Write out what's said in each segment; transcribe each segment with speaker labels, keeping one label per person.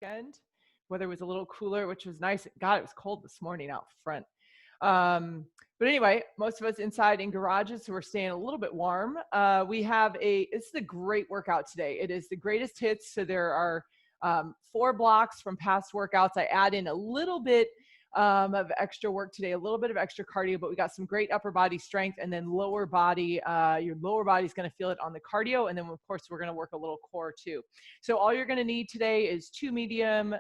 Speaker 1: weekend. Weather was a little cooler, which was nice. God, it was cold this morning out front. But anyway, most of us inside in garages, so we're staying a little bit warm. This is a great workout today. It is the greatest hits. So there are 4 blocks from past workouts. I add in a little bit of extra work today, a little bit of extra cardio, but we got some great upper body strength, and then lower body. Your lower body is going to feel it on the cardio. And then of course, we're going to work a little core too. So all you're going to need today is 2 medium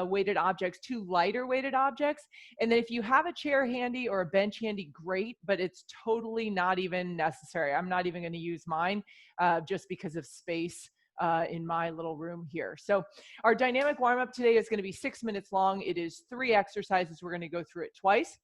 Speaker 1: weighted objects, 2 lighter weighted objects. And then if you have a chair handy or a bench handy, great, but it's totally not even necessary. I'm not even going to use mine just because of space in my little room here. So our dynamic warm-up today is going to be 6 minutes long. It is 3 exercises. We're going to go through it twice,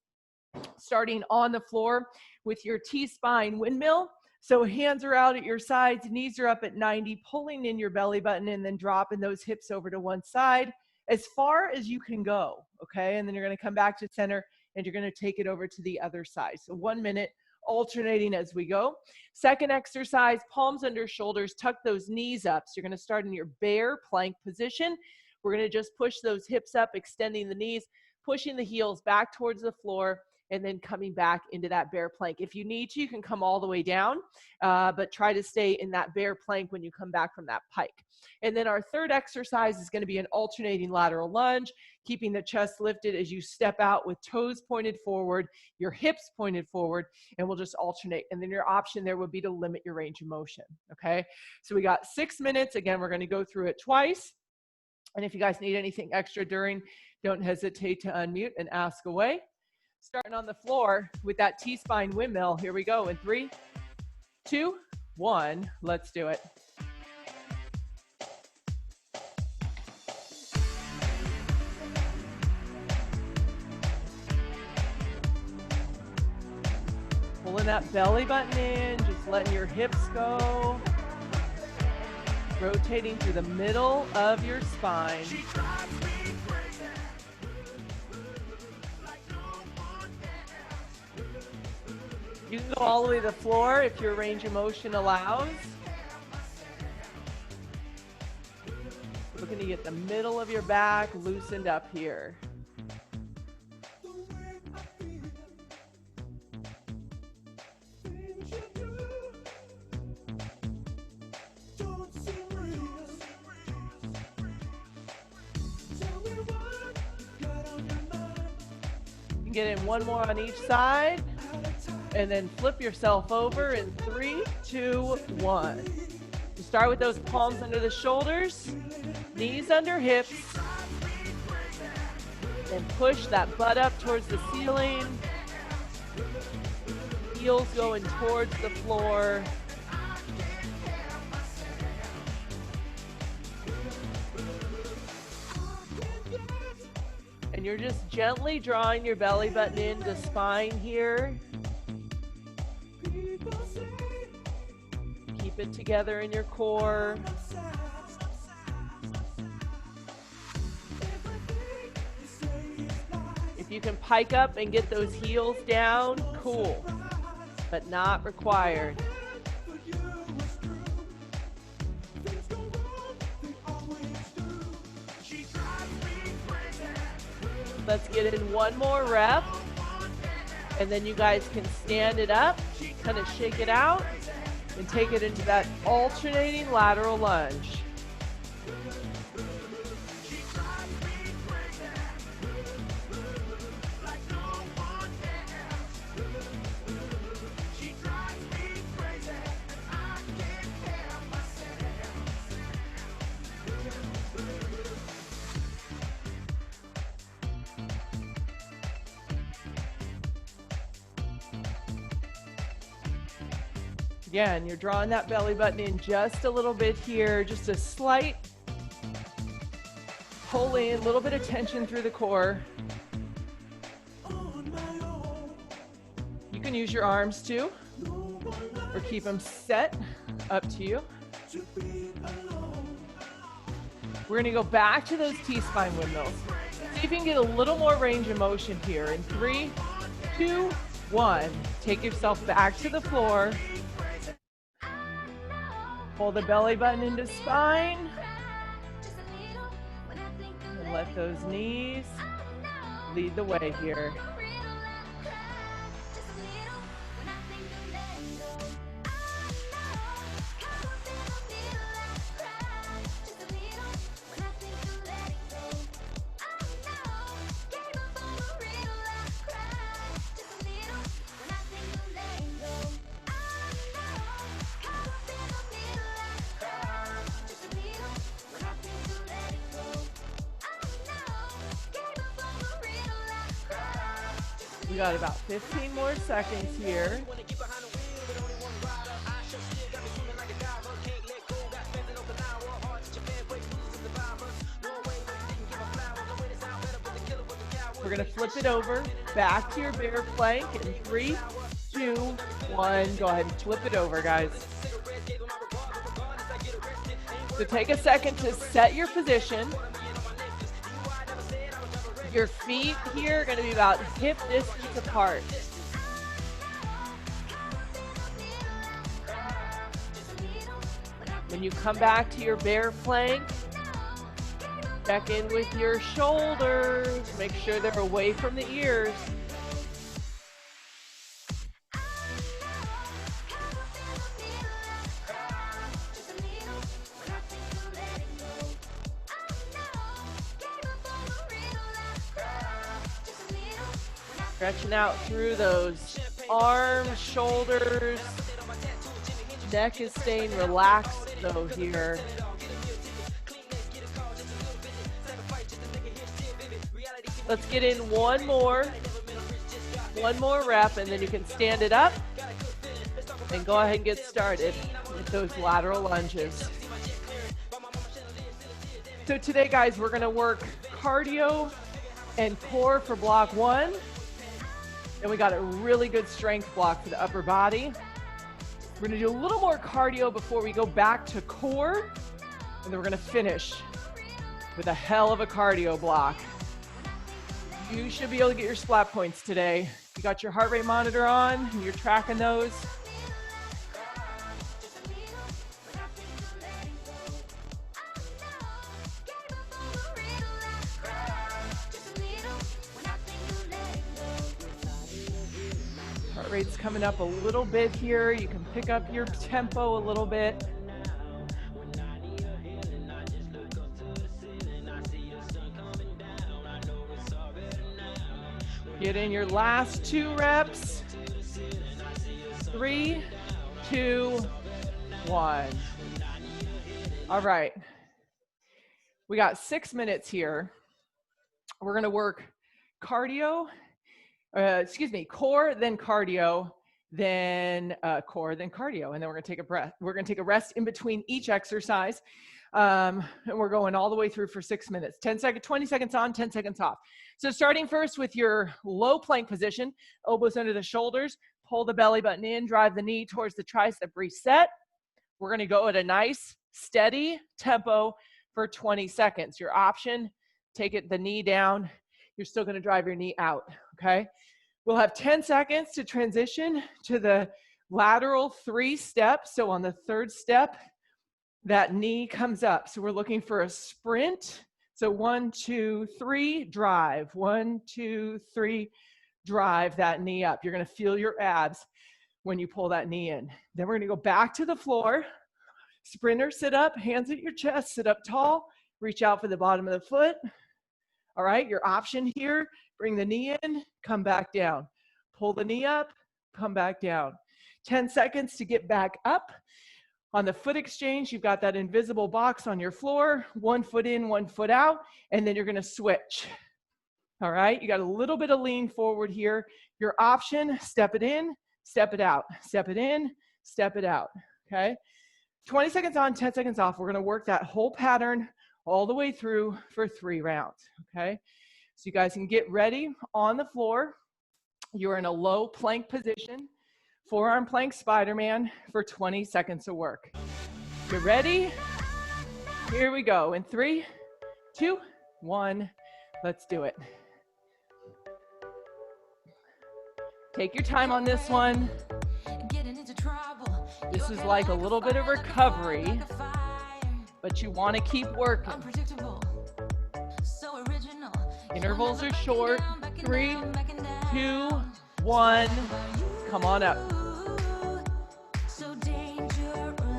Speaker 1: starting on the floor with your T-spine windmill. So hands are out at your sides, knees are up at 90, pulling in your belly button and then dropping those hips over to one side as far as you can go, okay? And then you're going to come back to center and you're going to take it over to the other side. So 1 minute, alternating as we go. Second exercise, palms under shoulders, tuck those knees up. So you're going to start in your bear plank position. We're going to just push those hips up, extending the knees, pushing the heels back towards the floor, and then coming back into that bear plank. If you need to, you can come all the way down, but try to stay in that bear plank when you come back from that pike. And then our third exercise is going to be an alternating lateral lunge, keeping the chest lifted as you step out with toes pointed forward, your hips pointed forward, and we'll just alternate. And then your option there would be to limit your range of motion, okay? So we got 6 minutes. Again, we're going to go through it twice. And if you guys need anything extra during, don't hesitate to unmute and ask away. Starting on the floor with that T-spine windmill. Here we go in 3, 2, 1. Let's do it. Pulling that belly button in, just letting your hips go. Rotating through the middle of your spine. You can go all the way to the floor if your range of motion allows. Looking to get the middle of your back loosened up here. Get in one more on each side. And then flip yourself over in 3, 2, 1. You start with those palms under the shoulders, knees under hips, and push that butt up towards the ceiling. Heels going towards the floor. And you're just gently drawing your belly button into spine here. Keep it together in your core. If you can pike up and get those heels down, cool, but not required. Let's get in one more rep, and then you guys can stand it up, kind of shake it out, and take it into that alternating lateral lunge. Again, you're drawing that belly button in just a little bit here, just a slight pull in, a little bit of tension through the core. You can use your arms too, or keep them set, up to you. We're gonna go back to those T-spine windmills. See if you can get a little more range of motion here. In 3, 2, 1. Take yourself back to the floor. Pull the belly button into spine. Let those knees lead the way here. We got about 15 more seconds here. We're going to flip it over, back to your bear plank in 3, 2, 1. Go ahead and flip it over, guys. So take a second to set your position. Your feet here are going to be about hip distance apart. When you come back to your bear plank, check in with your shoulders. Make sure they're away from the ears. Stretching out through those arms, shoulders. Neck is staying relaxed though here. Let's get in one more rep, and then you can stand it up and go ahead and get started with those lateral lunges. So today, guys, we're going to work cardio and core for block 1. And we got a really good strength block for the upper body. We're going to do a little more cardio before we go back to core. And then we're going to finish with a hell of a cardio block. You should be able to get your splat points today. You got your heart rate monitor on, and you're tracking those. Heart rate's coming up a little bit here. You can pick up your tempo a little bit. Get in your last 2 reps. 3, 2, 1. All right. We got 6 minutes here. We're going to work cardio, core, then cardio, then core, then cardio. And then we're going to take a breath. We're going to take a rest in between each exercise. And we're going all the way through for 6 minutes. 20 seconds on, 10 seconds off. So starting first with your low plank position, elbows under the shoulders, pull the belly button in, drive the knee towards the tricep, reset. We're going to go at a nice, steady tempo for 20 seconds. Your option, take the knee down. You're still going to drive your knee out, okay? We'll have 10 seconds to transition to the lateral 3 steps. So on the 3rd step, that knee comes up. So we're looking for a sprint. So 1, 2, 3, drive. 1, 2, 3, drive that knee up. You're going to feel your abs when you pull that knee in. Then we're going to go back to the floor. Sprinter, sit up, hands at your chest, sit up tall, reach out for the bottom of the foot. All right, your option here, bring the knee in, come back down. Pull the knee up, come back down. 10 seconds to get back up. On the foot exchange, you've got that invisible box on your floor, 1 foot in, 1 foot out, and then you're gonna switch. All right, you got a little bit of lean forward here. Your option, step it in, step it out. Step it in, step it out, okay? 20 seconds on, 10 seconds off. We're gonna work that whole pattern all the way through for 3 rounds, okay? So you guys can get ready on the floor. You're in a low plank position. Forearm plank Spider-Man for 20 seconds of work. You ready? Here we go. In 3, 2, 1. Let's do it. Take your time on this one. This is like a little bit of recovery, but you want to keep working. Intervals are short. 3, 2, 1. Come on up.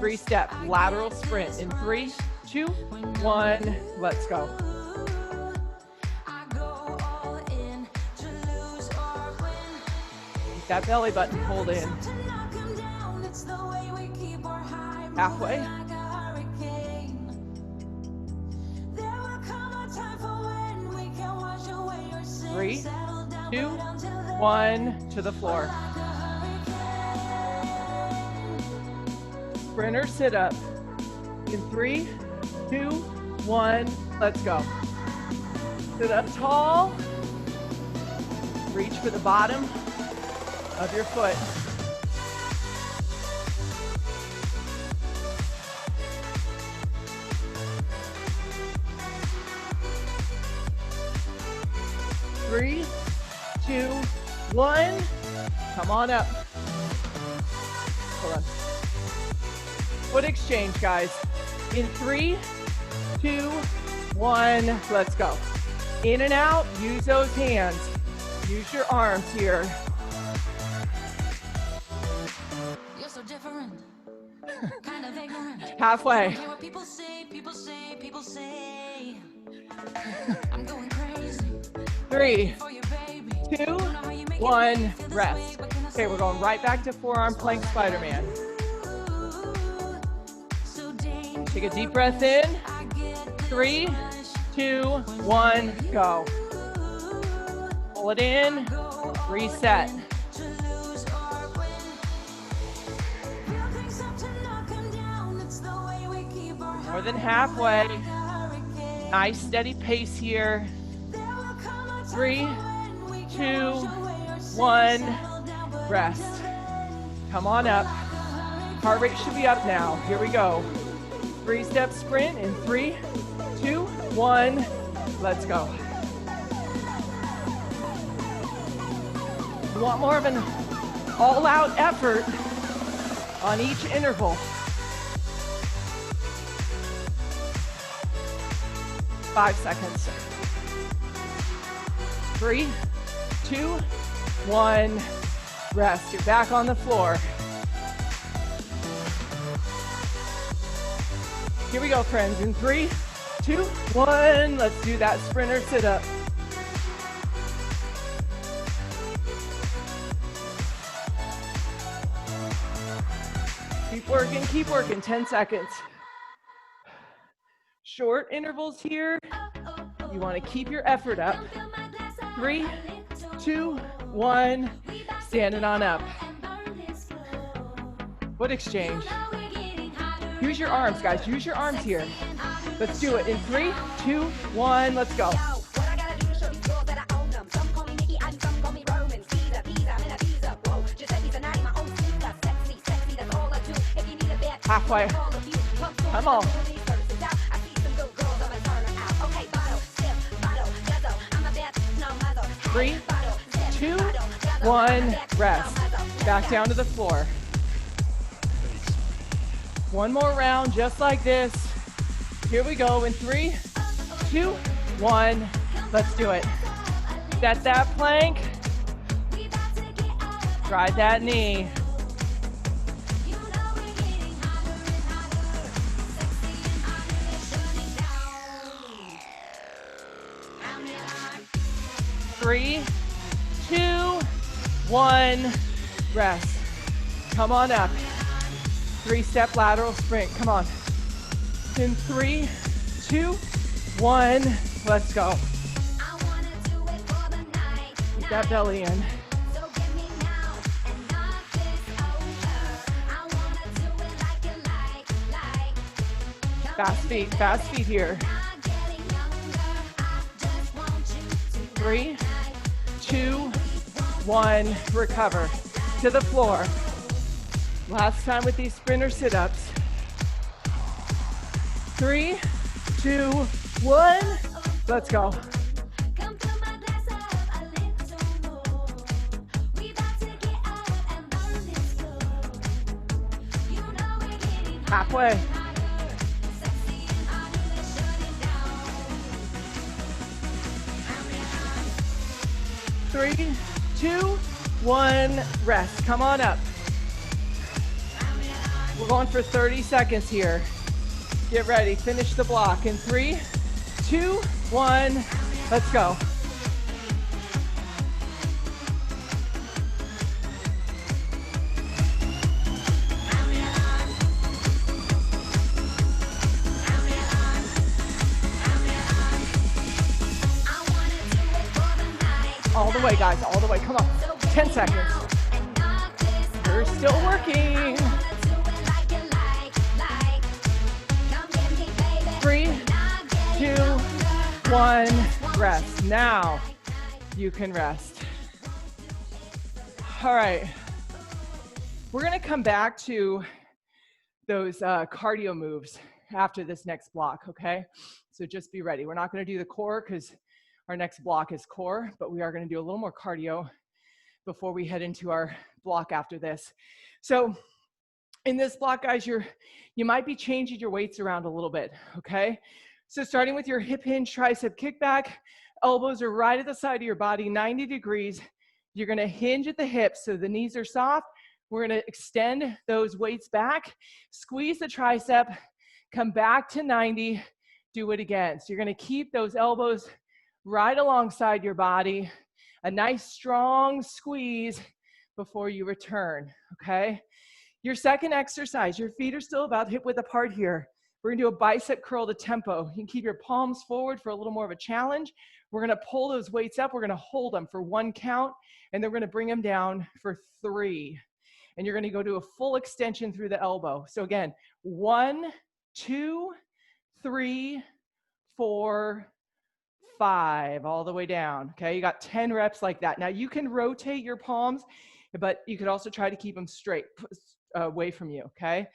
Speaker 1: 3-step lateral sprint in 3, 2, 1. Let's go. Keep that belly button pulled in. Halfway. 3, 2, 1, to the floor. Sprinter sit up in 3, 2, 1, let's go. Sit up tall. Reach for the bottom of your foot. Three, 2, 1. Come on up. Hold on. Foot exchange, guys. In 3, 2, 1. Let's go. In and out. Use those hands. Use your arms here.
Speaker 2: You're so different. Kind of ignorant.
Speaker 1: Halfway.
Speaker 2: People say. I'm going crazy.
Speaker 1: 3, 2, 1. Rest. Okay, we're going right back to forearm plank Spider-Man. Take a deep breath in. 3, 2, 1, go. Pull it in. Reset. More than halfway. Nice steady pace here. 3, 2, 1. Rest. Come on up. Heart rate should be up now. Here we go. 3-step sprint in 3, 2, 1. Let's go. You want more of an all-out effort on each interval. 5 seconds. 3, 2, 1. Rest. You're back on the floor. Here we go, friends. In 3, 2, 1. Let's do that sprinter sit-up. Keep working. 10 seconds. Short intervals here. You want to keep your effort up. 3, 2, 1. Standing on up. Foot exchange. Use your arms, guys. Use your arms here. Let's do it in 3, 2, 1. Let's go. Halfway. Come on. 3, 2, 1. Rest. Back down to the floor. One more round, just like this. Here we go in 3, 2, 1. Let's do it. Set that plank. Drive that knee. Three, 2, 1. Rest. Come on up. 3-step lateral sprint. Come on. In 3, 2, 1. Let's go. Keep that belly in. Fast feet here. 3, 2, 1. Recover. To the floor. Last time with these sprinter sit-ups. 3, 2, 1. Let's go. Halfway. 3, 2, 1, rest. Come on up. We're going for 30 seconds here. Get ready, finish the block in 3, 2, 1, let's go. All the way, guys, all the way, come on. 10 seconds. You're still working. 3, 2, 1, rest. Now you can rest. All right. We're gonna come back to those cardio moves after this next block, okay? So just be ready. We're not gonna do the core because our next block is core, but we are gonna do a little more cardio before we head into our block after this. So in this block, guys, you might be changing your weights around a little bit, okay? So starting with your hip hinge, tricep kickback, elbows are right at the side of your body, 90 degrees. You're gonna hinge at the hips so the knees are soft. We're gonna extend those weights back, squeeze the tricep, come back to 90, do it again. So you're gonna keep those elbows right alongside your body, a nice strong squeeze before you return, okay? Your second exercise, your feet are still about hip width apart here. We're gonna do a bicep curl to tempo. You can keep your palms forward for a little more of a challenge. We're gonna pull those weights up. We're gonna hold them for 1 count, and then we're gonna bring them down for 3. And you're gonna go to a full extension through the elbow. So again, 1, 2, 3, 4, 5, all the way down, okay? You got 10 reps like that. Now you can rotate your palms, but you could also try to keep them straight away from you, okay?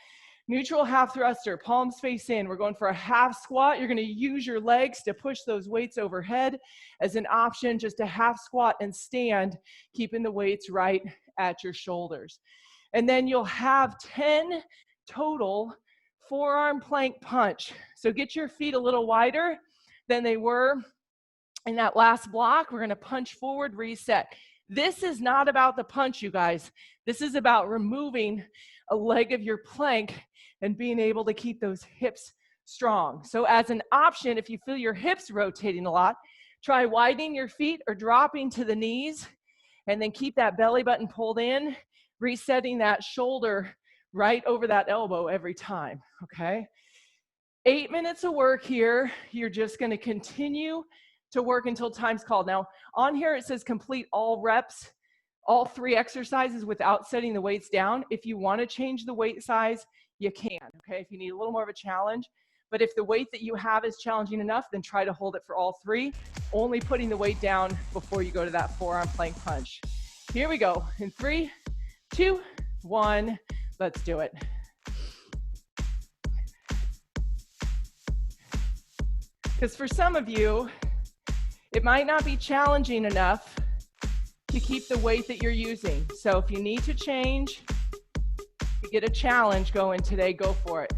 Speaker 1: Neutral half thruster, palms face in. We're going for a half squat. You're gonna use your legs to push those weights overhead as an option, just a half squat and stand, keeping the weights right at your shoulders. And then you'll have 10 total forearm plank punch. So get your feet a little wider than they were in that last block. We're gonna punch forward, reset. This is not about the punch, you guys. This is about removing a leg of your plank and being able to keep those hips strong. So as an option, if you feel your hips rotating a lot, try widening your feet or dropping to the knees, and then keep that belly button pulled in, resetting that shoulder right over that elbow every time, okay? 8 minutes of work here. You're just gonna continue to work until time's called. Now, on here it says complete all reps, all 3 exercises without setting the weights down. If you want to change the weight size, you can, okay? If you need a little more of a challenge. But if the weight that you have is challenging enough, then try to hold it for all 3, only putting the weight down before you go to that forearm plank punch. Here we go. In 3, 2, 1, let's do it. Because for some of you, it might not be challenging enough to keep the weight that you're using. So if you need to change, you get a challenge going today, go for it.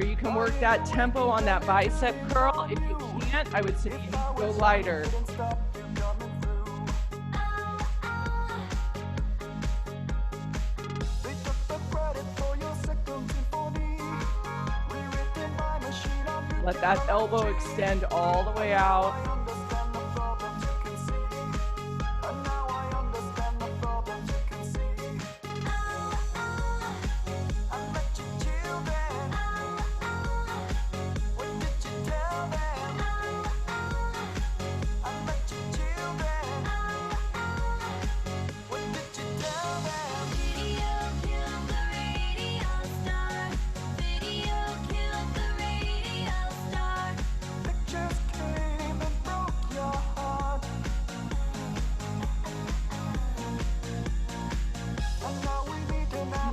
Speaker 1: You can work that tempo on that bicep curl. If you can't, I would say you need to go lighter. Let that elbow extend all the way out.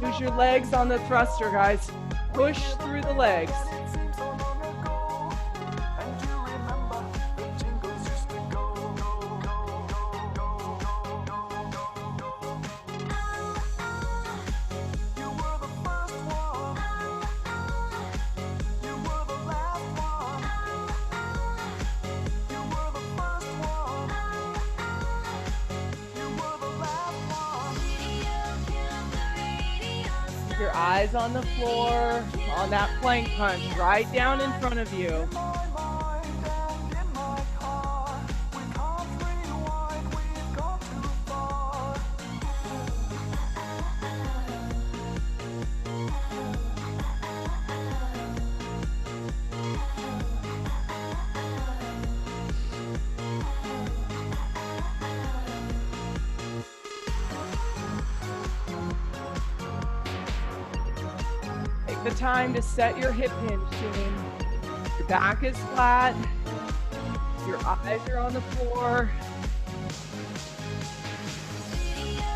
Speaker 1: Use your legs on the thruster, guys. Push through the legs. Your eyes on the floor, on that plank punch, right down in front of you. The time to set your hip hinge, team. Your back is flat. Your eyes are on the floor.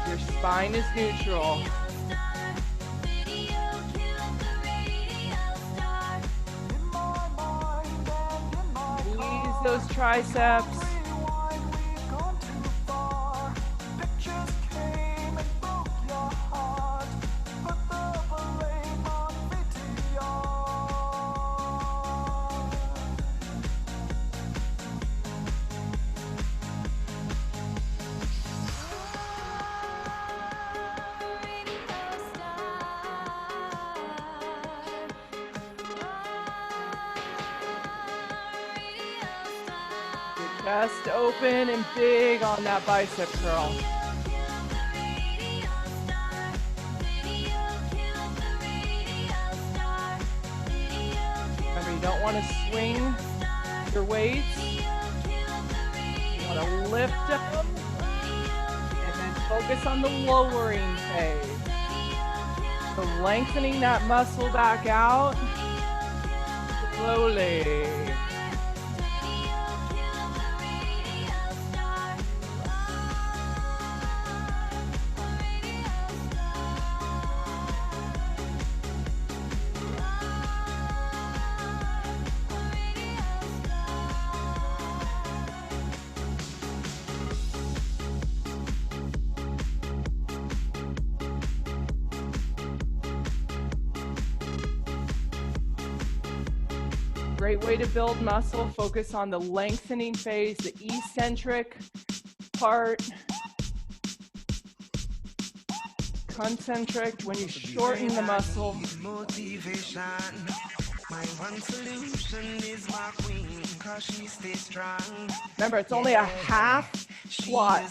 Speaker 1: Your spine is neutral. Squeeze those triceps. Chest open and big on that bicep curl. Remember, you don't want to swing your weights. You want to lift them and then focus on the lowering phase. So lengthening that muscle back out slowly. Great way to build muscle. Focus on the lengthening phase, the eccentric part. Concentric when you shorten the muscle.
Speaker 3: Motivation. My one solution is my queen, 'cause she stays strong.
Speaker 1: Remember, it's only a half squat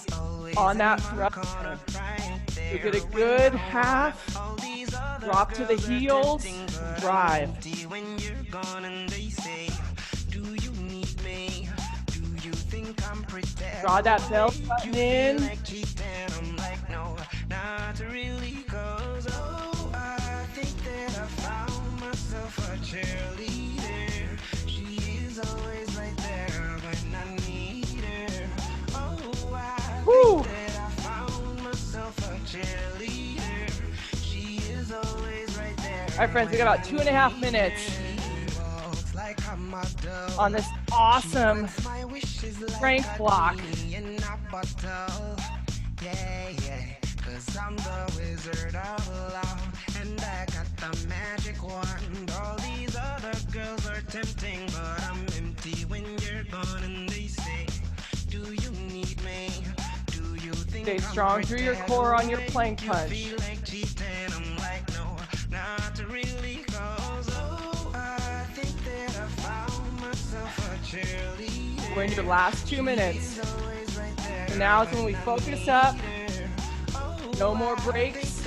Speaker 1: on that thruster. You get a good half. Drop to the heels. Drive.
Speaker 3: When you're gone and they say, do you need me? Do you think I'm pretty?
Speaker 1: Draw that belt button in.
Speaker 3: Like cheating, I'm like, no, not really, 'cause oh, I think that I found myself a cheerleader. She is always right there when I need her. Oh, I think that I found myself a cheerleader. She is always right there.
Speaker 1: All right, friends, we got about 2.5 minutes on this awesome strength block.
Speaker 3: Yeah, yeah, 'cause I'm the wizard of love, and I got the magic wand. All these other girls are tempting, but I'm empty when you're gone, and they say, do you need me? Do you think
Speaker 1: Stay strong through your core on your plank punch.
Speaker 3: feel like cheating? I'm like, no, not really, 'cause oh, I think that I found myself a cheerleader.
Speaker 1: We're in your last 2 minutes. And now is when we focus up. No more breaks.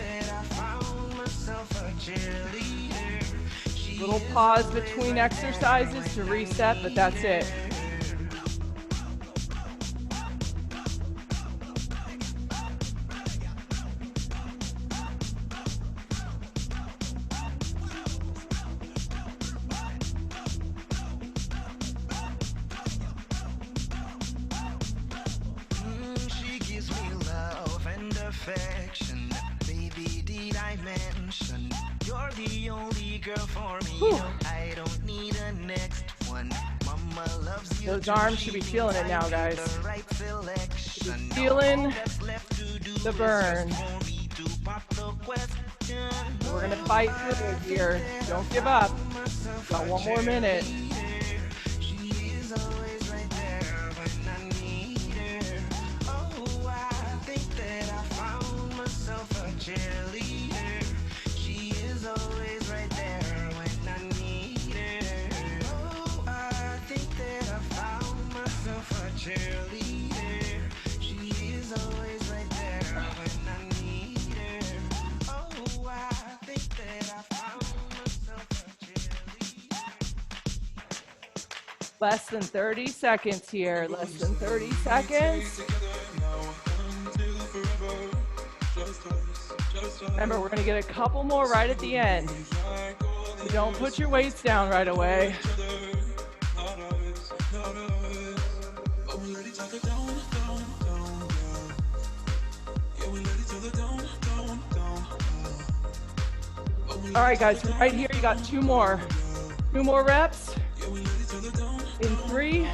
Speaker 1: Little pause between exercises to reset, but that's it.
Speaker 3: She gives me love and affection. Baby, did I dimension. You're the only girl for me.
Speaker 1: Whew.
Speaker 3: No, I don't need a next one. Mama loves you.
Speaker 1: Those arms should be feeling it now, guys. Feeling the burn. We're gonna fight through it here. Don't give up. Got one more minute. Less than 30 seconds here. Less than 30 seconds. Remember, we're going to get a couple more right at the end. So don't put your weights down right away. All right, guys, right here, you got two more reps. In 3,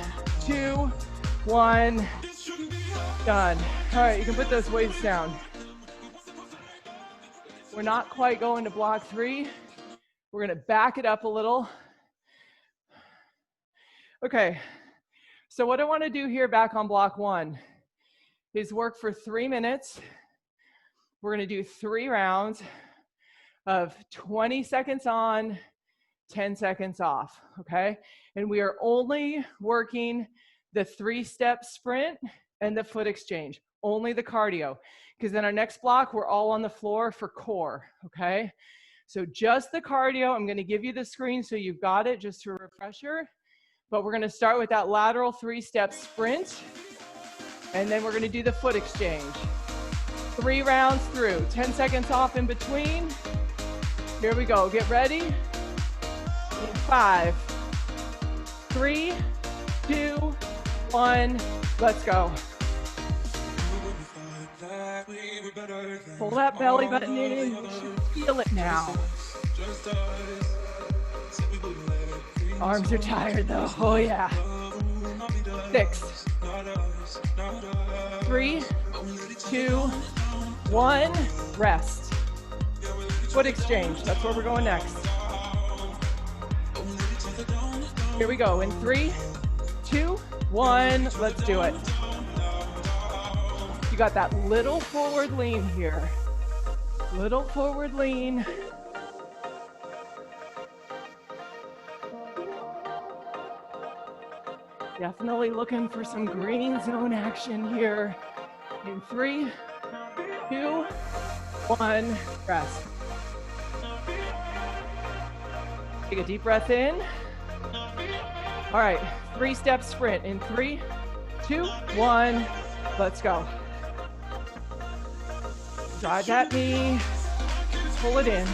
Speaker 1: 2, 1, done. All right, you can put those weights down. We're not quite going to block 3. We're gonna back it up a little. Okay, so what I wanna do here back on block 1 is work for 3 minutes. We're gonna do 3 rounds of 20 seconds on, 10 seconds off, okay? And we are only working the 3-step sprint and the foot exchange, only the cardio. Because in our next block, we're all on the floor for core, okay? So just the cardio. I'm gonna give you the screen so you've got it just to refresher. But we're gonna start with that lateral 3-step sprint. And then we're gonna do the foot exchange. 3 rounds through, 10 seconds off in between. Here we go, get ready. In 5, 3, 2, 1, let's go. Pull that belly button in, you should feel it now. Arms are tired though, oh yeah. 6, 3, 2, 1, rest. Foot exchange, that's where we're going next. Here we go, in 3, 2, 1, let's do it. You got that little forward lean here. Little forward lean. Definitely looking for some green zone action here. In 3, 2, 1, rest. Take a deep breath in. All right, 3-step sprint in 3, 2, 1, let's go. Drive that knee, pull it in.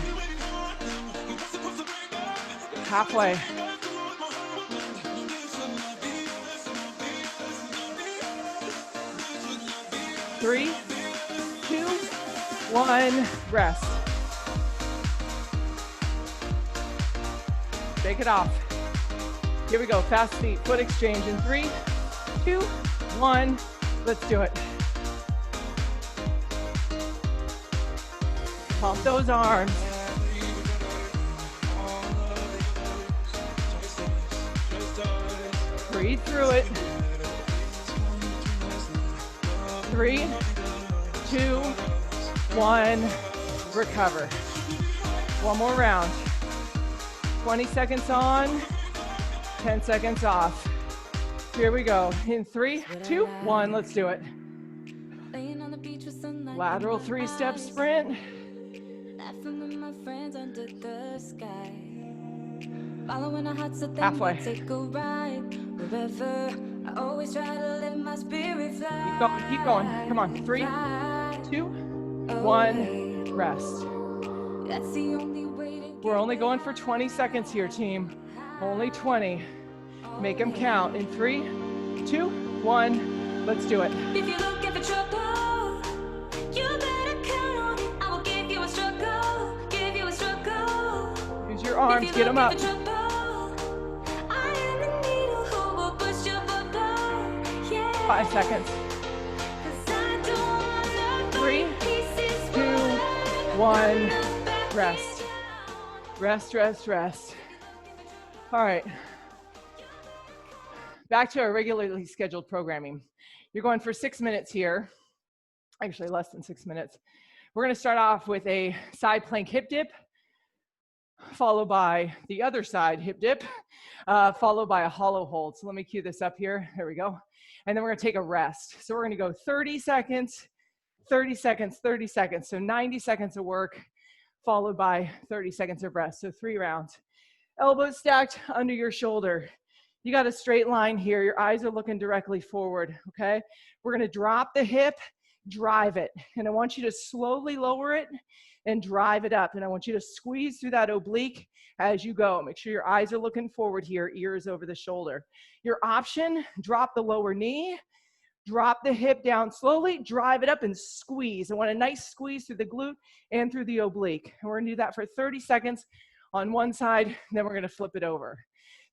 Speaker 1: Halfway. Three, 2, 1, rest. Shake it off. Here we go, fast feet, foot exchange in 3, 2, 1, let's do it. Pump those arms. Breathe through it. 3, 2, 1, recover. One more round. 20 seconds on, 10 seconds off. Here we go. In 3, 2, 1, let's do it. Lateral 3-step sprint. Halfway. Keep going. Come on. 3, 2, 1, rest. We're only going for 20 seconds here, team. Only 20. Make them count. In 3, 2, 1, let's do it.
Speaker 2: If you're looking for trouble, you better count on it. I will give you a struggle.
Speaker 1: your arms, get them up. 5 seconds. 3, 2, 1, rest. Rest, rest, rest. All right. Back to our regularly scheduled programming. You're going for 6 minutes here. Actually, less than 6 minutes. We're going to start off with a side plank hip dip, followed by the other side hip dip, followed by a hollow hold. So let me cue this up here. There we go. And then we're going to take a rest. So we're going to go 30 seconds, 30 seconds, 30 seconds. So 90 seconds of work, followed by 30 seconds of rest. So 3 rounds. Elbows stacked under your shoulder. You got a straight line here. Your eyes are looking directly forward, okay? We're going to drop the hip, drive it. And I want you to slowly lower it and drive it up. And I want you to squeeze through that oblique as you go. Make sure your eyes are looking forward here, ears over the shoulder. Your option, drop the lower knee, drop the hip down slowly, drive it up and squeeze. I want a nice squeeze through the glute and through the oblique. And we're gonna do that for 30 seconds on one side, then we're gonna flip it over.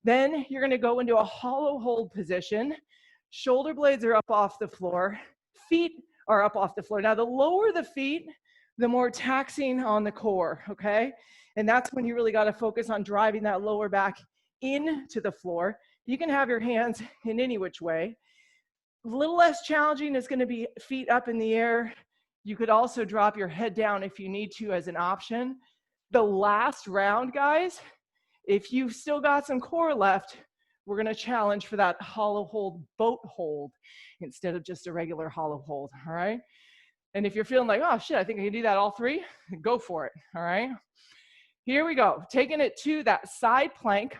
Speaker 1: Then you're gonna go into a hollow hold position. Shoulder blades are up off the floor, feet are up off the floor. Now, the lower the feet, the more taxing on the core, okay? And that's when you really got to focus on driving that lower back into the floor. You can have your hands in any which way. A little less challenging is going to be feet up in the air. You could also drop your head down if you need to as an option. The last round, guys, if you've still got some core left, we're going to challenge for that hollow hold, boat hold, instead of just a regular hollow hold, all right? And if you're feeling like, oh shit, I think I can do that all 3, go for it, all right? Here we go, taking it to that side plank.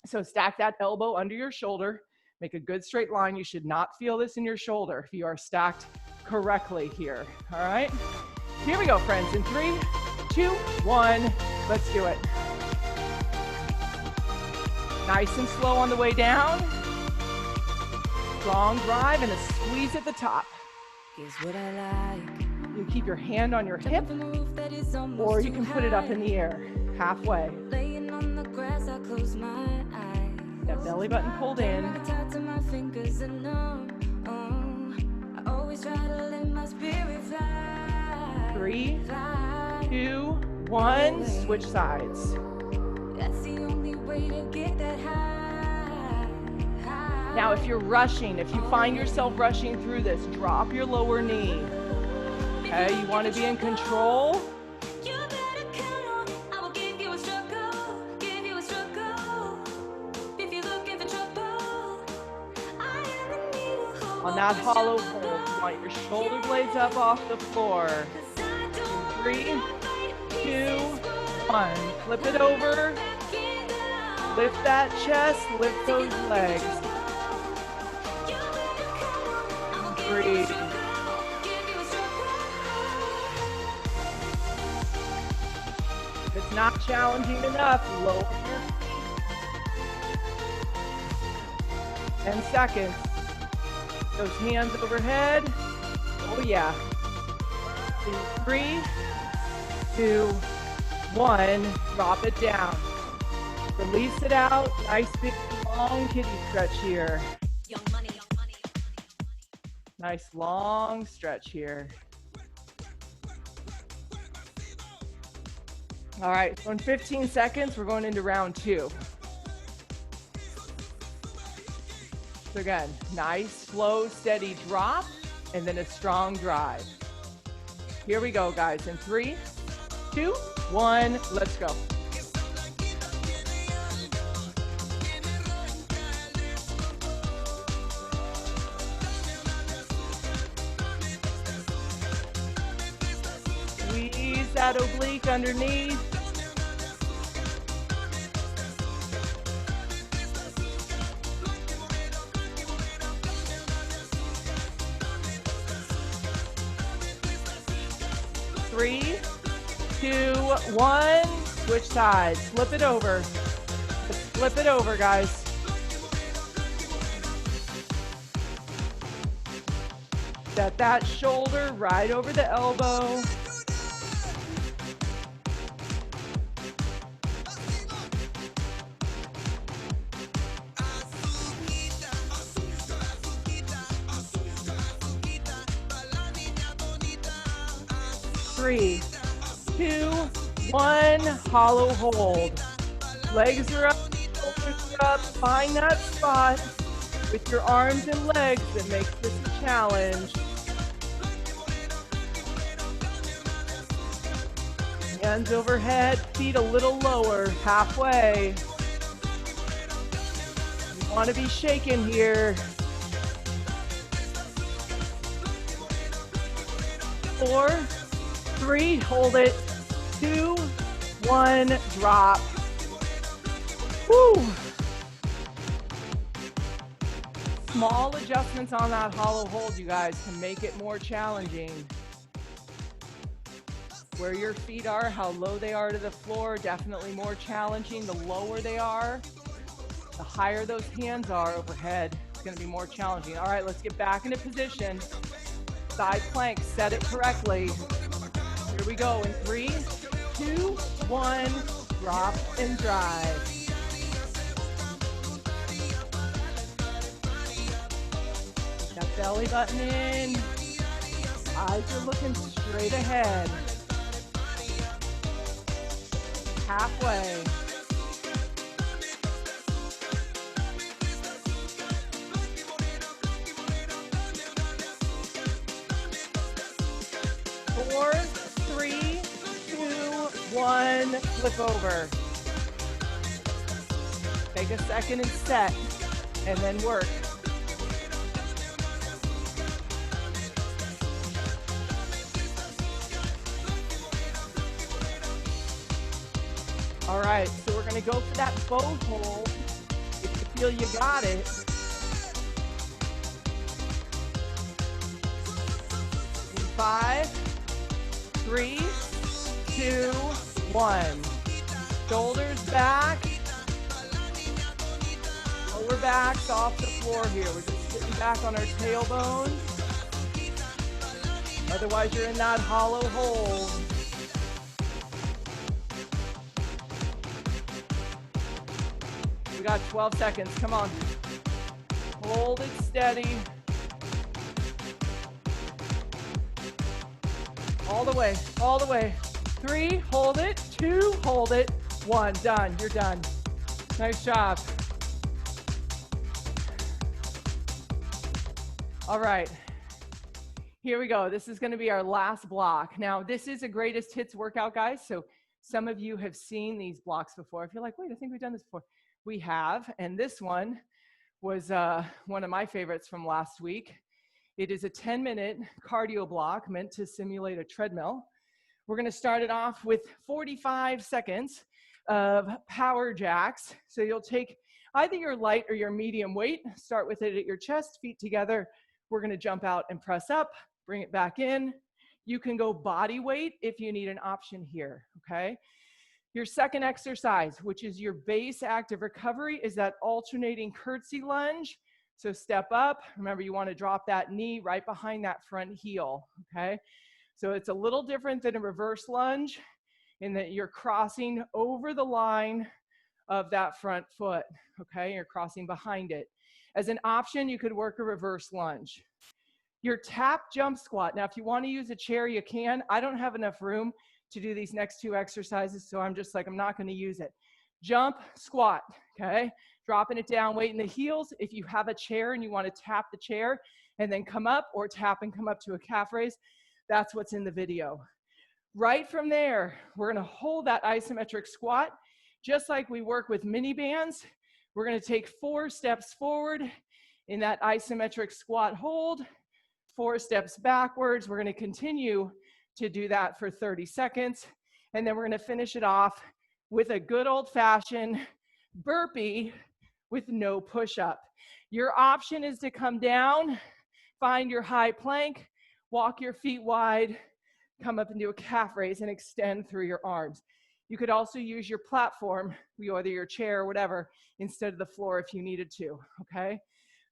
Speaker 1: So stack that elbow under your shoulder, make a good straight line. You should not feel this in your shoulder if you are stacked correctly here, all right? Here we go, friends, in 3, 2, 1, let's do it. Nice and slow on the way down. Strong drive and a squeeze at the top.
Speaker 2: Here's what I like.
Speaker 1: You keep your hand on your hip, or you can put it up in the air, halfway.
Speaker 2: Laying on the grass, I close my eyes.
Speaker 1: That belly button pulled in.
Speaker 2: Tied to my fingers and I always try to let my spirit fly.
Speaker 1: 3, 2, 1, switch sides.
Speaker 2: That's the only way to get that high.
Speaker 1: Now, if you're rushing, if you find yourself rushing through this, drop your lower knee. Okay, you want to be in control.
Speaker 2: You better count on, I will give you a struggle, give you a struggle. If you're looking for trouble, I am the needle.
Speaker 1: On that hollow hold, you want your shoulder blades up off the floor. 3, 2, 1. Flip it over. Lift that chest, lift those legs. Breathe. If it's not challenging enough, lower your feet. 10 seconds. Those hands overhead. Oh yeah. 3, 2, 1. Drop it down. Release it out. Nice big long kitty stretch here. Nice long stretch here. All right, so in 15 seconds, we're going into round 2. So again, nice, slow, steady drop, and then a strong drive. Here we go, guys. In 3, 2, 1, let's go. Squeeze that oblique underneath. Three, 2, 1, switch sides. Flip it over. Let's flip it over, guys. Set that shoulder right over the elbow. 3, 2, 1, hollow hold. Legs are up, shoulders are up. Find that spot with your arms and legs that makes this a challenge. Hands overhead, feet a little lower, halfway. You want to be shaken here. 4, 3, hold it. 2, 1, drop. Woo! Small adjustments on that hollow hold, you guys, can make it more challenging. Where your feet are, how low they are to the floor, definitely more challenging. The lower they are, the higher those hands are overhead, it's going to be more challenging. All right, let's get back into position. Side plank, set it correctly. Here we go in 3, 2, 1, drop and drive. That belly button in. Eyes are looking straight ahead. Halfway. Four, 3, 2, 1, flip over. Take a second and set, and then work. All right, so we're gonna go for that bow hold. If you feel you got it. In 5, 3, 2, 1. Shoulders back. Lower backs off the floor here. We're just sitting back on our tailbone. Otherwise, you're in that hollow hold. We got 12 seconds, come on. Hold it steady. All the way, all the way. 3, hold it. 2, hold it. 1, done, you're done. Nice job. All right, here we go. This is gonna be our last block. Now, this is a greatest hits workout, guys, so some of you have seen these blocks before. If you're like, wait, I think we've done this before. We have, and this one was one of my favorites from last week. It is a 10-minute cardio block meant to simulate a treadmill. We're gonna start it off with 45 seconds of power jacks. So you'll take either your light or your medium weight, start with it at your chest, feet together. We're gonna jump out and press up, bring it back in. You can go body weight if you need an option here, okay? Your second exercise, which is your base active recovery, is that alternating curtsy lunge. So step up. Remember, you want to drop that knee right behind that front heel, okay? So it's a little different than a reverse lunge in that you're crossing over the line of that front foot, okay? You're crossing behind it. As an option, you could work a reverse lunge. Your tap jump squat. Now, if you want to use a chair, you can. I don't have enough room to do these next 2 exercises, so I'm just like, I'm not going to use it. Jump, squat, okay? Dropping it down, weight in the heels. If you have a chair and you want to tap the chair and then come up, or tap and come up to a calf raise, that's what's in the video. Right from there, we're going to hold that isometric squat, just like we work with mini bands. We're going to take 4 steps forward in that isometric squat hold, 4 steps backwards. We're going to continue to do that for 30 seconds. And then we're going to finish it off with a good old-fashioned burpee with no push-up. Your option is to come down, find your high plank, walk your feet wide, come up and do a calf raise and extend through your arms. You could also use your platform, whether your chair or whatever, instead of the floor if you needed to, okay?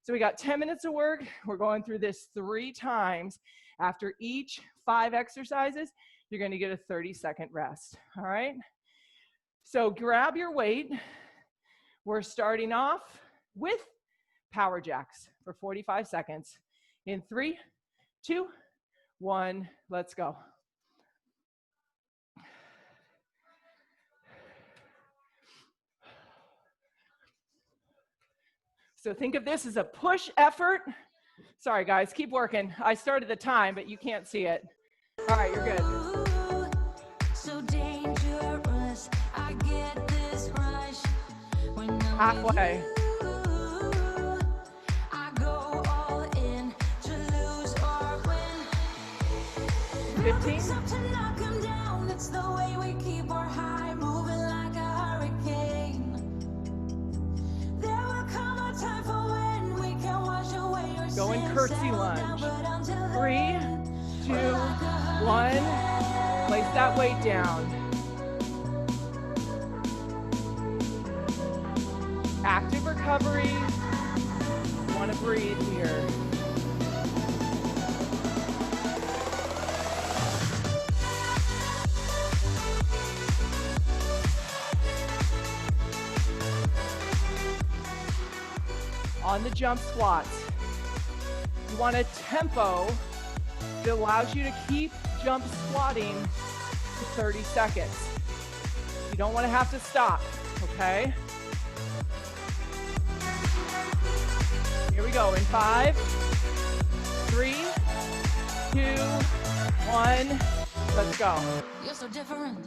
Speaker 1: So we got 10 minutes of work. We're going through this 3 times. After each 5 exercises, you're going to get a 30-second rest, all right? So grab your weight. We're starting off with power jacks for 45 seconds. In 3, 2, 1, let's go. So think of this as a push effort. Sorry guys, keep working. I started the time, but you can't see it. All right, you're good.
Speaker 2: So dangerous, I get this rush when I'm
Speaker 1: Halfway.
Speaker 2: with you. I go all in to lose or win.
Speaker 1: 15.
Speaker 2: It's up to knock 'em down. It's the way we keep our high, moving like a hurricane. There will come a time for when we can wash away your
Speaker 1: Go in
Speaker 2: sins,
Speaker 1: curtsy
Speaker 2: settle down,
Speaker 1: lunge.
Speaker 2: but until
Speaker 1: 3,
Speaker 2: then,
Speaker 1: 2,
Speaker 2: we're like a
Speaker 1: 1.
Speaker 2: hurricane.
Speaker 1: Place that weight down. Active recovery. You want to breathe here. On the jump squats, you want a tempo that allows you to keep jump squatting for 30 seconds. You don't want to have to stop, okay? Here we go in 5, 3, 2, 1, let's go.
Speaker 2: You're so different,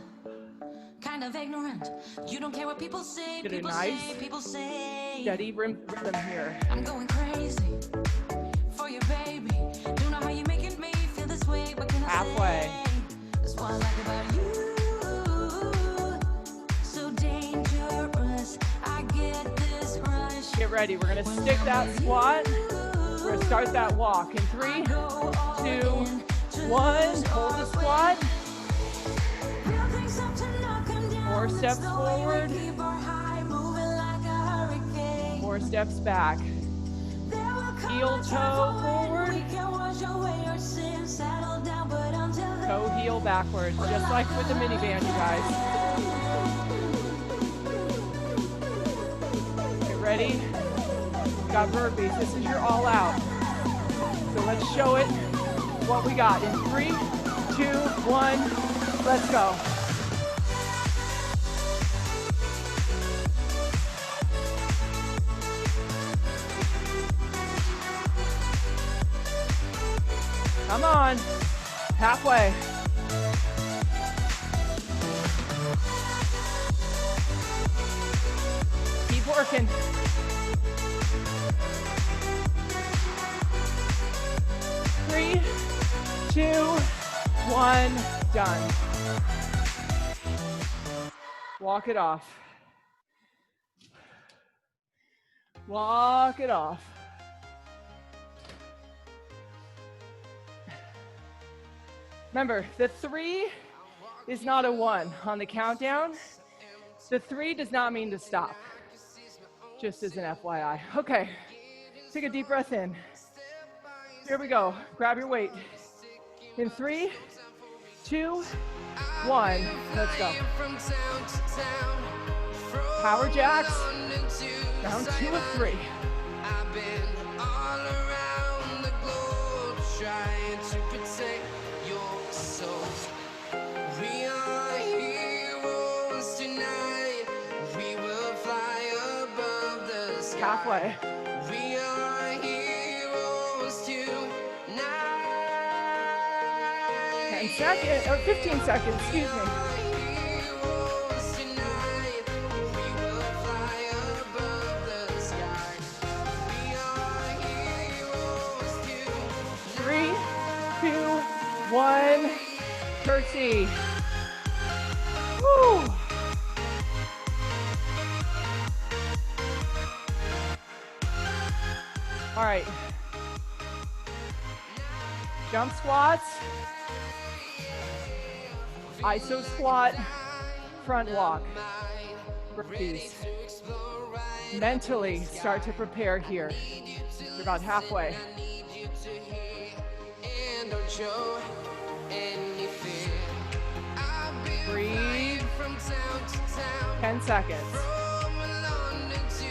Speaker 2: kind of ignorant. You don't care what people say,
Speaker 1: Get a
Speaker 2: people
Speaker 1: nice,
Speaker 2: say, people say.
Speaker 1: steady rhythm here.
Speaker 2: I'm going crazy for you, baby. Don't know how you making me feel this way. What can I
Speaker 1: Halfway.
Speaker 2: say? That's what I like about you. So dangerous, I get this rush.
Speaker 1: Get ready, we're gonna stick that squat. We're gonna start that walk in 3, 2, 1. Hold the squat. 4 steps forward. 4 steps back. Heel toe forward. Toe heel backwards, just like with the mini band, you guys. Get ready. We've got burpees. This is your all out. So let's show it what we got in 3, 2, 1. Let's go. Come on, halfway. Keep working. 3, 2, 1, done. Walk it off. Walk it off. Remember, the 3 is not a 1 on the countdown. The 3 does not mean to stop, just as an FYI. Okay, take a deep breath in. Here we go, grab your weight. In 3, 2, 1, let's go. Power jacks, round 2 of 3.
Speaker 3: I've been all around the globe trying to protect your soul. We are heroes tonight. We will fly above the sky.
Speaker 1: Halfway.
Speaker 3: We are heroes tonight.
Speaker 1: 10 seconds, or 15 seconds, excuse me.
Speaker 3: Heroes tonight. We will fly above the sky. We are heroes tonight.
Speaker 1: 3, 2, 1, curtsy. Woo! All right. Jump squats. Iso squat. Front walk. Burpees. Mentally start to prepare here. You're about halfway.
Speaker 3: And don't show any fear. I've been
Speaker 1: Breathe.
Speaker 3: from town to town,
Speaker 1: 10 seconds.
Speaker 3: from London to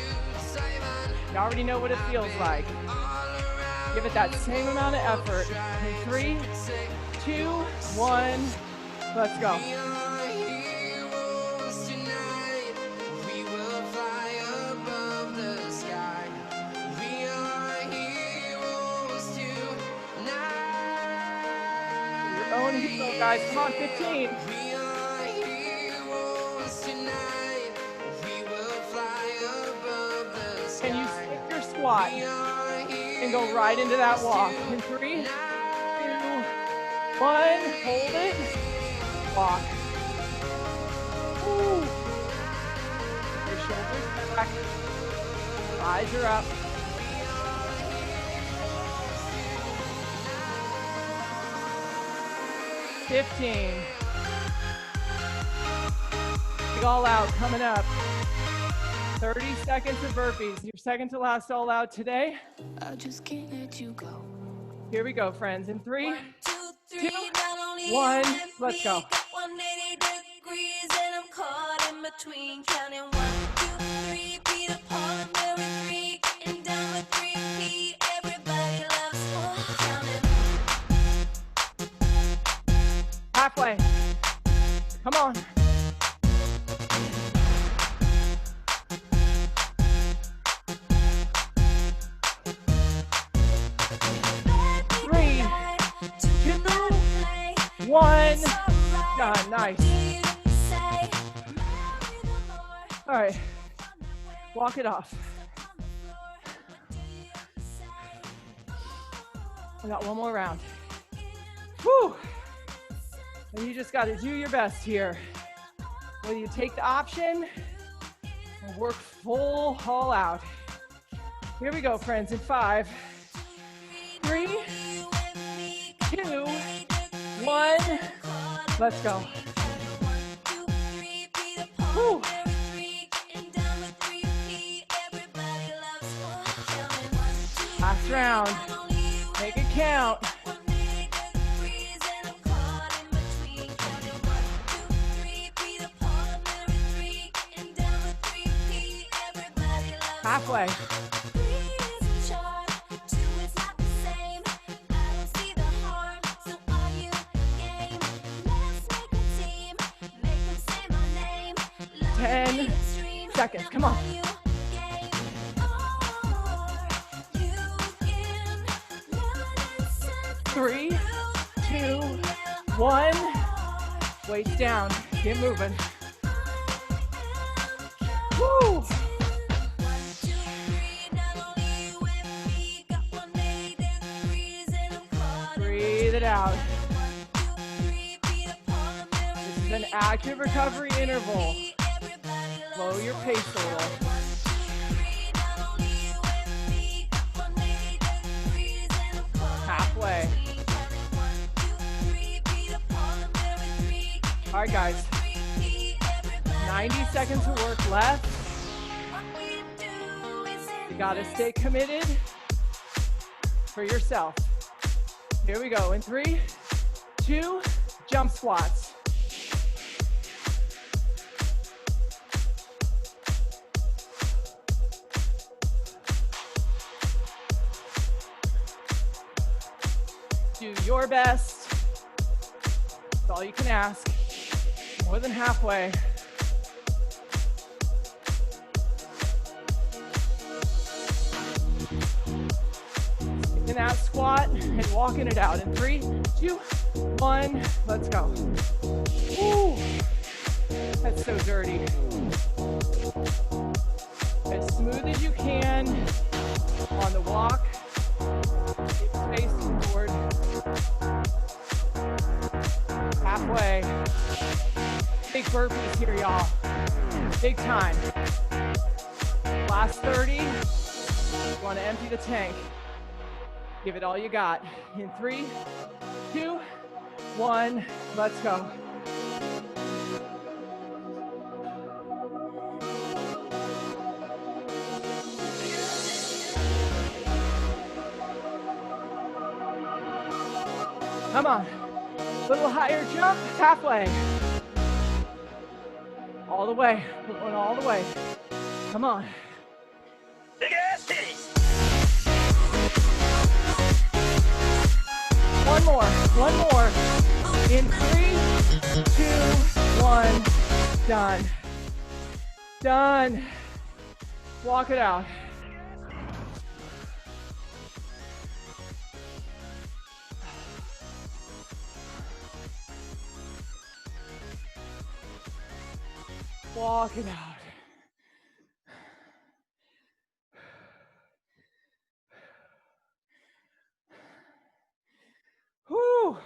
Speaker 3: Taiwan,
Speaker 1: You already know what it feels like.
Speaker 3: all around.
Speaker 1: Give it that same amount of effort. In 3, 2, 1, let's go.
Speaker 3: We are heroes tonight. We will fly above the sky.
Speaker 1: guys. Come on, 15.
Speaker 3: We are heroes tonight. We will fly above the sky.
Speaker 1: Can you skip your squat
Speaker 3: We are
Speaker 1: and go right into that walk? In 3, 2, 1. Hold it. Walk. Woo. Your shoulders back. Eyes are up. $15. Big all out coming up. 30 seconds of burpees. Your second to last all out today.
Speaker 2: I just can't let you go.
Speaker 1: Here we go, friends. In 3,
Speaker 2: 2, 3, not only
Speaker 1: 1,
Speaker 2: you and
Speaker 1: let's
Speaker 2: me,
Speaker 1: go.
Speaker 2: got 180 degrees and I'm caught in between. Counting 1, 2, 3, feet apart, very free, getting down with 3 feet. Everybody loves counting.
Speaker 1: Halfway. Come on. Three, 2, 1. Done. Nice. All right. Walk it off. I got one more round. Woo! And you just got to do your best here. Whether you take the option or work full haul out. Here we go, friends. In 5, 3, 2, 1. Let's go. Woo. Last round. Make it count. Halfway. Ten seconds. Come on. Three, 2, 1. Weights down. Get moving. Woo! Breathe it out. This is an active recovery interval. Slow your pace a little. Halfway. All right, guys. 90 seconds of work left. You gotta stay committed for yourself. Here we go. In 3, 2, jump squats. Do your best. That's all you can ask. More than halfway. In that squat and walking it out. In 3, 2, 1, let's go. Woo. That's so dirty. As smooth as you can on the walk. Keep facing forward. Halfway. Big burpees here, y'all. Big time. Last 30. You want to empty the tank. Give it all you got. In 3, 2, 1, let's go. Come on. Little higher jump, halfway. All the way. We're going all the way. Come on.
Speaker 3: Big ass titties.
Speaker 2: One more.
Speaker 1: In 3, 2, 1, done. Done. Walk it out. Walking out. Whew.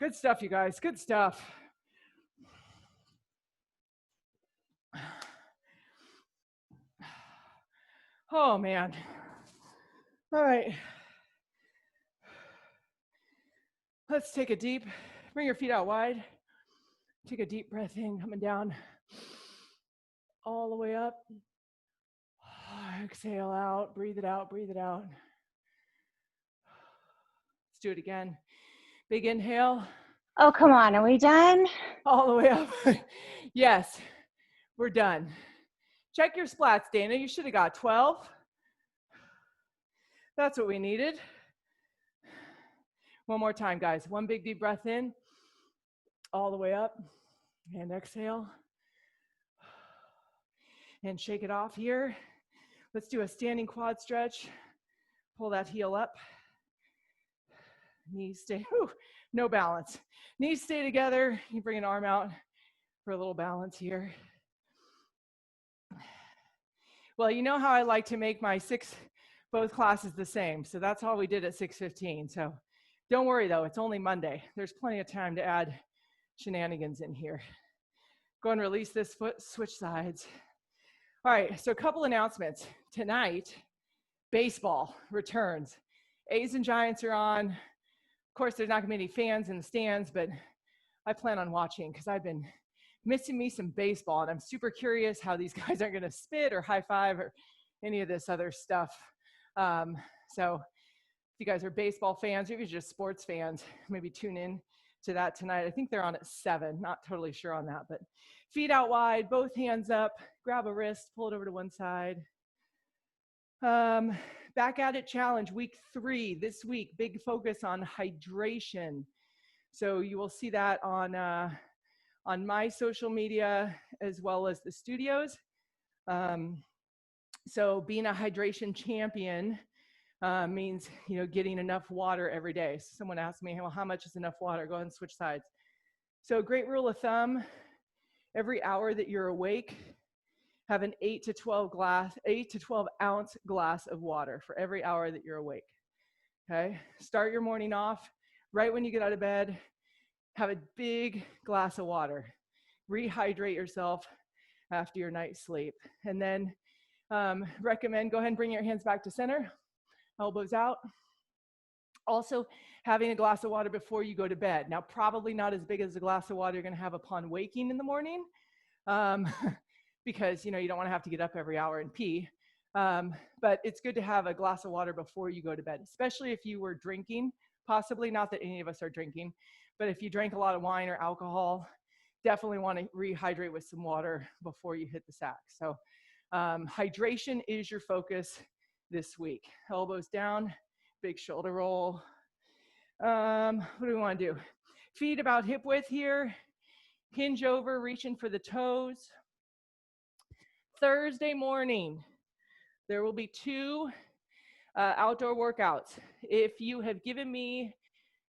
Speaker 1: Good stuff, you guys. Good stuff. Oh, man. All right. Let's take a deep, bring your feet out wide. Take a deep breath in, coming down all the way up. Exhale out, breathe it out, breathe it out. Let's do it again. Big inhale.
Speaker 4: Oh, come on. Are we done?
Speaker 1: All the way up. Yes, we're done. Check your splats, Dana. You should have got 12. That's what we needed. One more time, guys. One big deep breath in, all the way up, and exhale. And shake it off here. Let's do a standing quad stretch. Pull that heel up. Knees stay, no balance. Knees stay together. You bring an arm out for a little balance here. Well, you know how I like to make my both classes the same. So that's all we did at 6:15. So don't worry though, it's only Monday. There's plenty of time to add shenanigans in here. Go and release this foot, switch sides. All right, so a couple announcements. Tonight, baseball returns. A's and Giants are on. Of course, there's not gonna be any fans in the stands, but I plan on watching because I've been missing me some baseball, and I'm super curious how these guys aren't gonna spit or high five or any of this other stuff. So if you guys are baseball fans, or if you're just sports fans, maybe tune in to that tonight. I think they're on at 7, not totally sure on that, but feet out wide, both hands up, grab a wrist, pull it over to one side. Back at it challenge, week 3, this week, big focus on hydration. So you will see that on my social media as well as the studios. So being a hydration champion means, getting enough water every day. So someone asked me, well, how much is enough water? Go ahead and switch sides. So great rule of thumb, every hour that you're awake, have an 8 to 12 ounce glass of water for every hour that you're awake. Okay, start your morning off right when you get out of bed. Have a big glass of water. Rehydrate yourself after your night's sleep. And then recommend, go ahead and bring your hands back to center, elbows out. Also, having a glass of water before you go to bed. Now, probably not as big as the glass of water you're gonna have upon waking in the morning, because you don't wanna have to get up every hour and pee. But it's good to have a glass of water before you go to bed, especially if you were drinking, possibly, not that any of us are drinking, but if you drank a lot of wine or alcohol, definitely want to rehydrate with some water before you hit the sack. So hydration is your focus this week. Elbows down, big shoulder roll. What do we want to do? Feet about hip width here. Hinge over, reaching for the toes. Thursday morning, there will be 2 outdoor workouts. If you have given me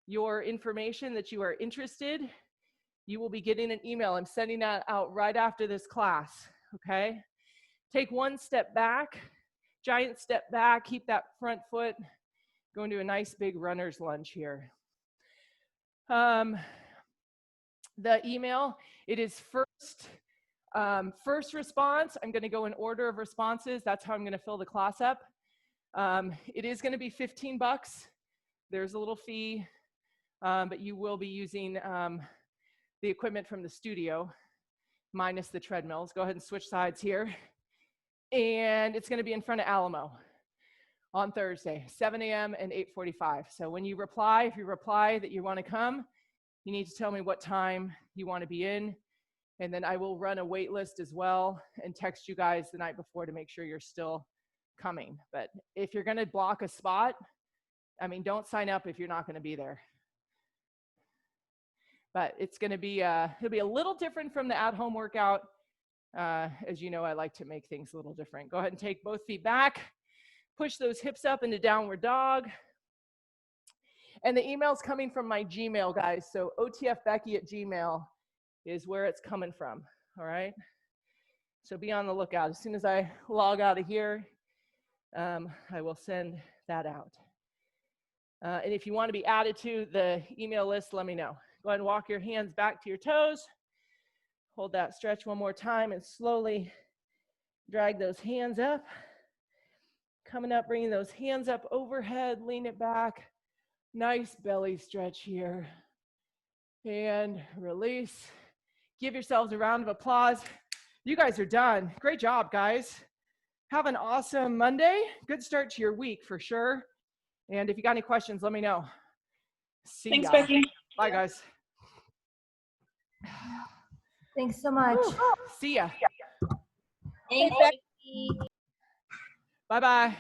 Speaker 1: your information that you are interested, you will be getting an email. I'm sending that out right after this class, okay? Take one step back, giant step back, keep that front foot, go into a nice big runner's lunge here. The email, it is first response. I'm gonna go in order of responses. That's how I'm gonna fill the class up. It is gonna be $15. There's a little fee, but you will be using the equipment from the studio, minus the treadmills. Go ahead and switch sides here. And it's gonna be in front of Alamo on Thursday, 7 a.m. and 8:45. So when you reply, if you reply that you wanna come, you need to tell me what time you wanna be in, and then I will run a wait list as well and text you guys the night before to make sure you're still coming. But if you're gonna block a spot, don't sign up if you're not gonna be there. But it's gonna be, it'll be a little different from the at-home workout. As you know, I like to make things a little different. Go ahead and take both feet back. Push those hips up into downward dog. And the email's coming from my Gmail, guys. So otfbecky@gmail is where it's coming from. All right. So be on the lookout. As soon as I log out of here, I will send that out. And if you want to be added to the email list, let me know. Go ahead and walk your hands back to your toes. Hold that stretch one more time and slowly drag those hands up. Coming up, bringing those hands up overhead, lean it back. Nice belly stretch here. And release. Give yourselves a round of applause. You guys are done. Great job, guys. Have an awesome Monday. Good start to your week for sure. And if you got any questions, let me know. See
Speaker 5: Thanks,
Speaker 1: ya.
Speaker 5: Becky.
Speaker 1: Bye, guys.
Speaker 2: Thanks so much.
Speaker 1: See ya.
Speaker 5: Hey, Becky.
Speaker 1: Bye-bye.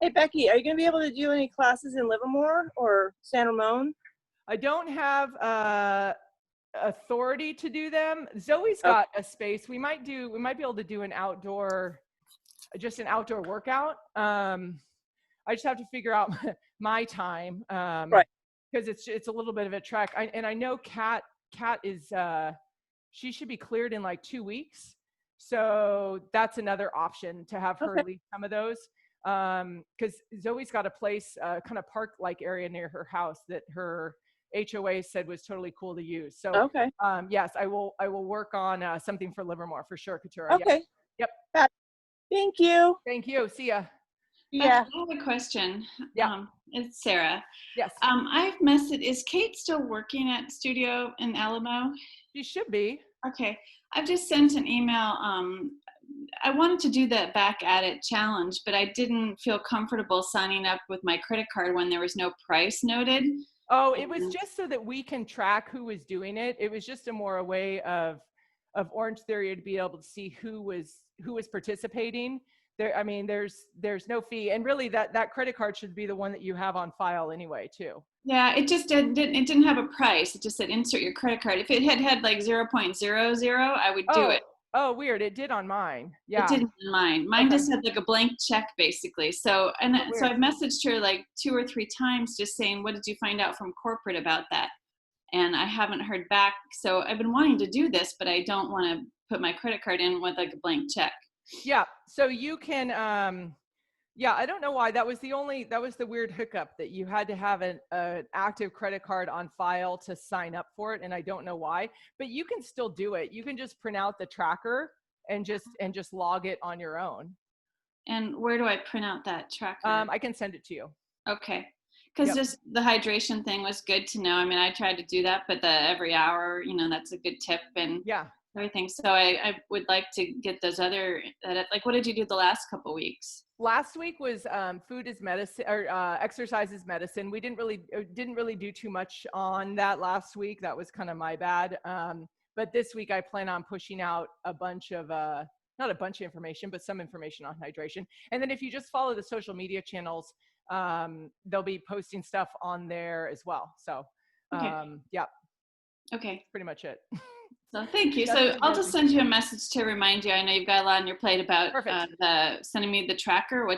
Speaker 5: Hey, Becky, are you going to be able to do any classes in Livermore or San Ramon?
Speaker 1: I don't have authority to do them. Zoe's got a space. We might be able to do an outdoor workout. I just have to figure out my time.
Speaker 5: Right.
Speaker 1: Because it's a little bit of a trek. I know Kat is she should be cleared in like 2 weeks. So that's another option to have her lead some of those. Because Zoe's got a place, kind of park-like area near her house that her HOA said was totally cool to use. So yes, I will work on something for Livermore for sure, Katura.
Speaker 5: Okay.
Speaker 1: Yep.
Speaker 5: Thank you.
Speaker 1: Thank you. See ya.
Speaker 5: Yeah.
Speaker 6: I have a question.
Speaker 1: Yeah.
Speaker 6: It's Sarah.
Speaker 1: Yes.
Speaker 6: I've messed it. Is Kate still working at Studio in Alamo?
Speaker 1: She should be.
Speaker 6: Okay. I've just sent an email. I wanted to do that back at it challenge, but I didn't feel comfortable signing up with my credit card when there was no price noted.
Speaker 1: Oh, it was just so that we can track who was doing it. It was just a way of Orange Theory to be able to see who was participating. There's no fee, and really that credit card should be the one that you have on file anyway too.
Speaker 6: Yeah, it just didn't have a price. It just said insert your credit card. If it had like 0.00, I would do it.
Speaker 1: Oh, weird. It did on mine. Yeah.
Speaker 6: It didn't on mine. Mine just had like a blank check basically. So so I messaged her like 2 or 3 times just saying, what did you find out from corporate about that? And I haven't heard back. So I've been wanting to do this, but I don't want to put my credit card in with like a blank check.
Speaker 1: Yeah. So you can, I don't know why. That was the weird hookup that you had to have an active credit card on file to sign up for it. And I don't know why, but you can still do it. You can just print out the tracker and just log it on your own.
Speaker 6: And where do I print out that tracker?
Speaker 1: I can send it to you.
Speaker 6: Okay. Because just the hydration thing was good to know. I mean, I tried to do that, but the every hour, that's a good tip and everything. So I would like to get those other, like, what did you do the last couple weeks?
Speaker 1: Last week was food is medicine, or exercise is medicine. We didn't really do too much on that last week. That was kind of my bad. But this week I plan on pushing out a bunch of, not a bunch of information, but some information on hydration. And then if you just follow the social media channels, they'll be posting stuff on there as well. So,
Speaker 6: Okay.
Speaker 1: Pretty much it.
Speaker 6: So thank you. So I'll just send you a message to remind you. I know you've got a lot on your plate about sending me the tracker.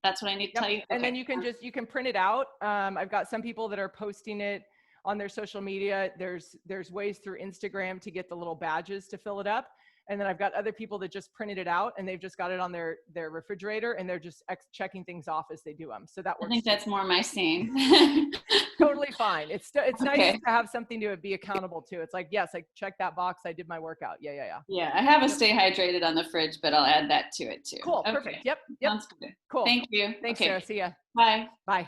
Speaker 6: That's what I need to tell you. Okay.
Speaker 1: And then you can print it out. I've got some people that are posting it on their social media. There's ways through Instagram to get the little badges to fill it up. And then I've got other people that just printed it out and they've just got it on their refrigerator and they're just checking things off as they do them. So that works.
Speaker 6: I think that's more my scene.
Speaker 1: Totally fine. It's nice to have something to be accountable to. It's like, yes, I checked that box. I did my workout. Yeah.
Speaker 6: Yeah, I have a stay hydrated on the fridge, but I'll add that to it too.
Speaker 1: Cool.
Speaker 6: Okay.
Speaker 1: Perfect. Yep.
Speaker 6: Sounds good.
Speaker 1: Cool.
Speaker 6: Thank you.
Speaker 1: Thanks, Sarah. See ya.
Speaker 6: Bye.
Speaker 1: Bye.